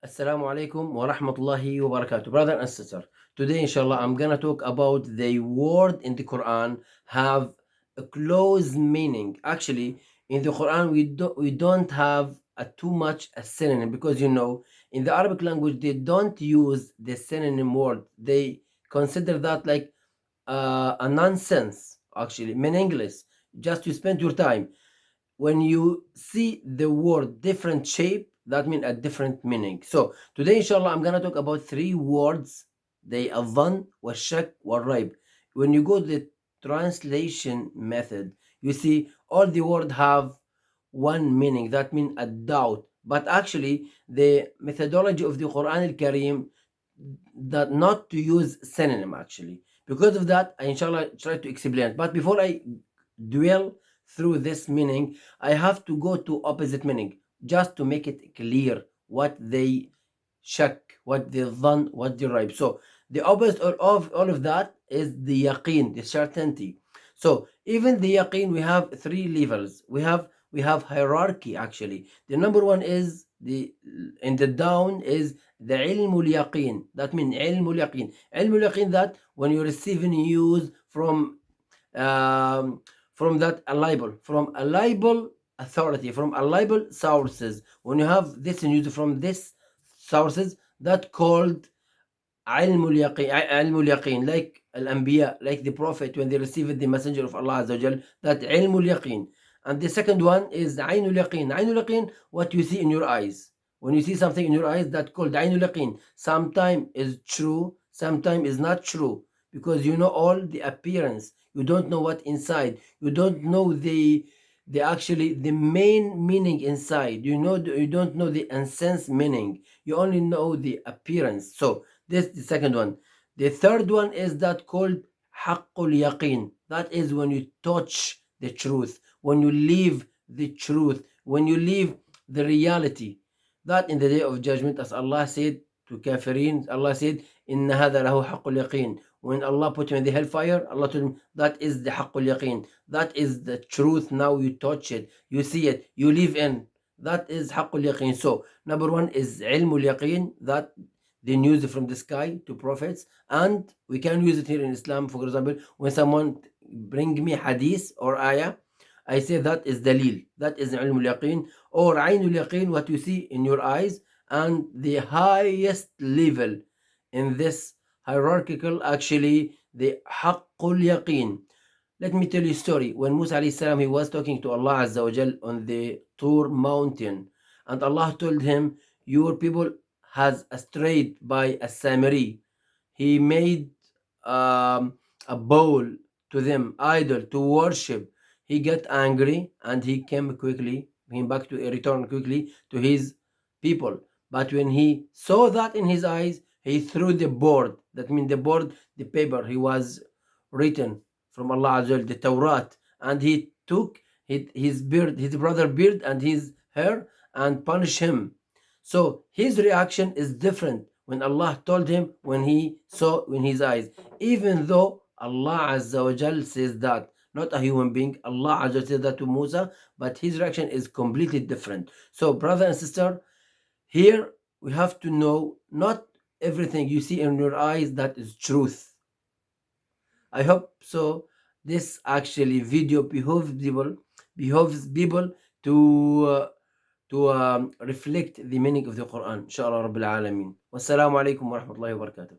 Assalamu alaikum wa rahmatullahi wa barakatuh. Brother and sister, today inshallah I'm gonna talk about the word in the Quran have a close meaning. Actually, in the Quran we don't have a too much a synonym because in the Arabic language they don't use the synonym word. They consider that like a nonsense, actually meaningless, just to spend your time. When you see the word different shape, that means a different meaning. So today inshallah I'm gonna talk about three words. They adhan, washak, warraib. When you go to the translation method, you see all the words have one meaning. That means a doubt. But actually the methodology of the Quran al-Karim that not to use synonym actually. Because of that, I inshallah try to explain. But before I dwell through this meaning, I have to go to opposite meaning just to make it clear what they shak, what they dhan, what they ribe. So the opposite of all of that is the yaqeen, the certainty. So even the yaqeen, we have three levels. We have hierarchy actually. The number one is the in the down is the ilmul yaqeen. That means ilmul yaqeen. Ilmul yaqeen, that when you receive news um, from that a libel, from a libel authority, from a libel sources. When you have this news from this sources, that called علم اليقين, like al-anbiya, like the prophet when they received the messenger of Allah Azza wa Jal, that علم اليقين. And the second one is عين اليقين. عين اليقين, what you see in your eyes. When you see something in your eyes, that called عين اليقين. Sometime is true, sometime is not true, because you know all the appearance. You don't know what inside. You don't know the actually the main meaning inside. You don't know the essence meaning. You only know the appearance. So this is the second one. The third one is that called haqqul yaqeen. That is when you touch the truth, when you live the truth, when you live the reality. That in the day of judgment, as Allah said to kafirin, Allah said, Inna hadha lahu haqqul yaqeen. When Allah put him in the hellfire, Allah told him, that is the haqqul yaqeen. That is the truth. Now you touch it, you see it, you live in. That is haqqul yaqeen. So number one is ilmul yaqeen, that the news from the sky to prophets, and we can use it here in Islam. For example, when someone bring me hadith or ayah, I say that is dalil, that is ilmul yaqeen, or aynul yaqeen, what you see in your eyes. And the highest level in this hierarchical, actually the haqqul yaqeen. Let me tell you a story. When Musa alayhi salam, he was talking to Allah Azza wa Jal on the Tur mountain, and Allah told him, your people has strayed by a Samiri. He made a bowl to them, idol, to worship. He got angry and he came back to return quickly to his people. But when he saw that in his eyes, he threw the board. That means the board, the paper he was written from Allah Azza wa Jal, the Torah, and he took his beard, his brother beard and his hair, and punished him. So his reaction is different when Allah told him, when he saw in his eyes. Even though Allah Azza wa Jal says that, not a human being, Allah Azza wa Jal said that to Musa, but his reaction is completely different. So brother and sister, here we have to know, not everything you see in your eyes that is truth. I hope so. This actually video behoves people to reflect the meaning of the Quran. Inshallah Rabbil Alameen. Wassalamu alaikum wa rahmatullahi wa barakatuh.